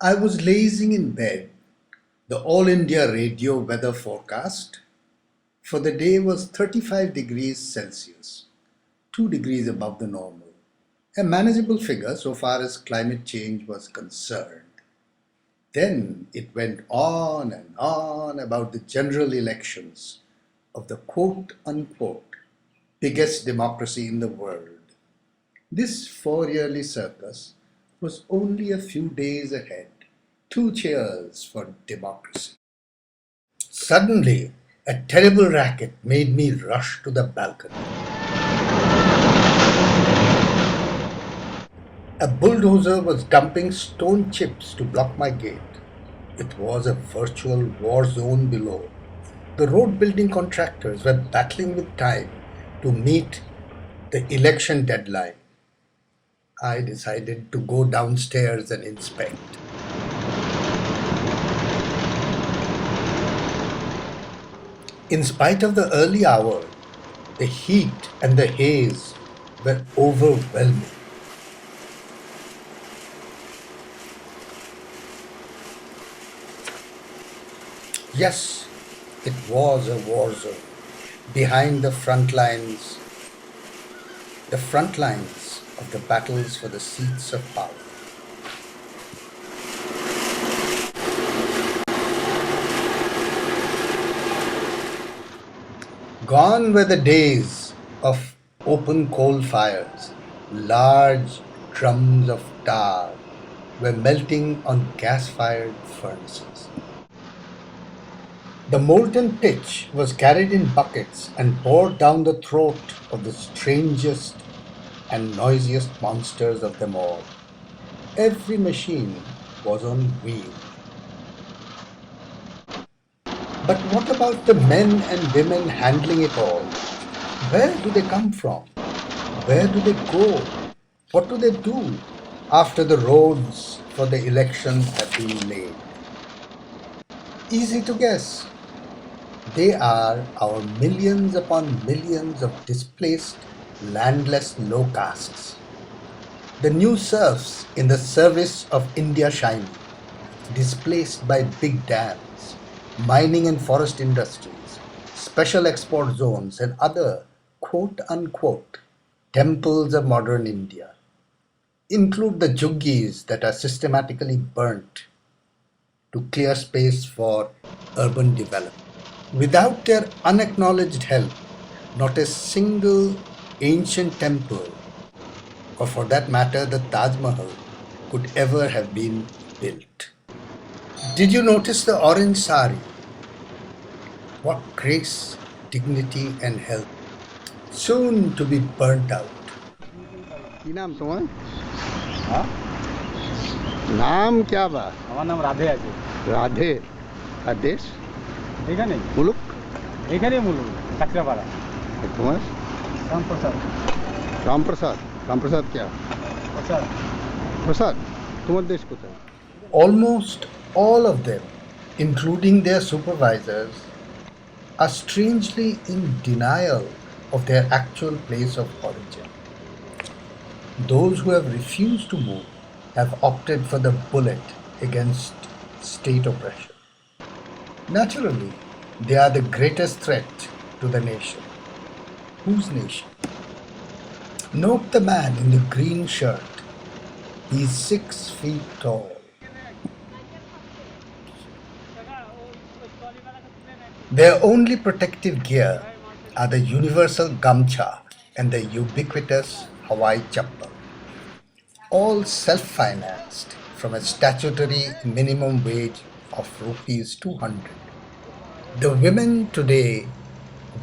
I was lazing in bed. The All India radio weather forecast for the day was 35 degrees Celsius, 2 degrees above the normal. A manageable figure so far as climate change was concerned. Then it went on and on about the general elections of the quote unquote biggest democracy in the world. This four-yearly circus was only a few days ahead. Two cheers for democracy. Suddenly, a terrible racket made me rush to the balcony. A bulldozer was dumping stone chips to block my gate. It was a virtual war zone below. The road building contractors were battling with time to meet the election deadline. I decided to go downstairs and inspect. In spite of the early hour, the heat and the haze were overwhelming. Yes, it was a war zone. Behind the front lines of the battles for the seats of power. Gone were the days of open coal fires. Large drums of tar were melting on gas-fired furnaces. The molten pitch was carried in buckets and poured down the throat of the strangest and noisiest monsters of them all. Every machine was on wheels. But what about the men and women handling it all? Where do they come from? Where do they go? What do they do after the roads for the elections have been laid? Easy to guess. They are our millions upon millions of displaced, landless low castes. The new serfs in the service of India shining, displaced by big dams, mining and forest industries, special export zones, and other quote unquote temples of modern India. Include the juggies that are systematically burnt to clear space for urban development. Without their unacknowledged help, not a single ancient temple, or for that matter the Taj Mahal, could ever have been built. Did you notice the orange sari? What grace, dignity, and health, soon to be burnt out. কি নাম তোমার? হ্যাঁ, নাম क्या बा? আমার নাম রাধে আছে। রাধে। আর দেশ? এখানেই মুলুক? এখানেই মূল কাঁচরাপাড়া। আর তোমার? রামপ্রসাদ। রামপ্রসাদ। রামপ্রসাদ क्या? প্রসাদ। প্রসাদ। তোমার দেশ কোথায়? Almost all of them, including their supervisors, are strangely in denial of their actual place of origin. Those who have refused to move have opted for the bullet against state oppression. Naturally, they are the greatest threat to the nation. Whose nation? Note the man in the green shirt. He's 6 feet tall. Their only protective gear are the universal gamcha and the ubiquitous Hawaii chappal, all self-financed from a statutory minimum wage of rupees 200. The women today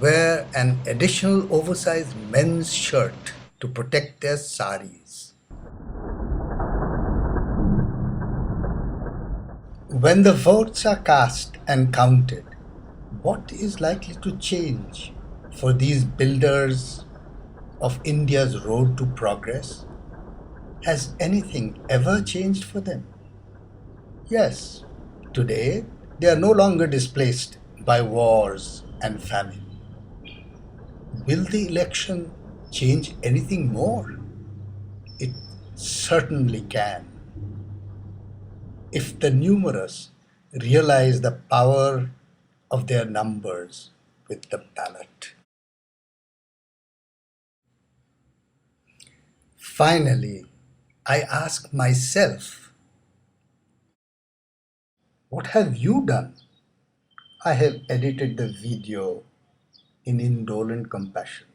wear an additional oversized men's shirt to protect their saris. When the votes are cast and counted, what is likely to change for these builders of India's road to progress? Has anything ever changed for them? Yes, today they are no longer displaced by wars and famine. Will the election change anything more? It certainly can. if the numerous realize the power of their numbers with the ballot. Finally, I ask myself, what have you done? I have edited the video in indolent compassion.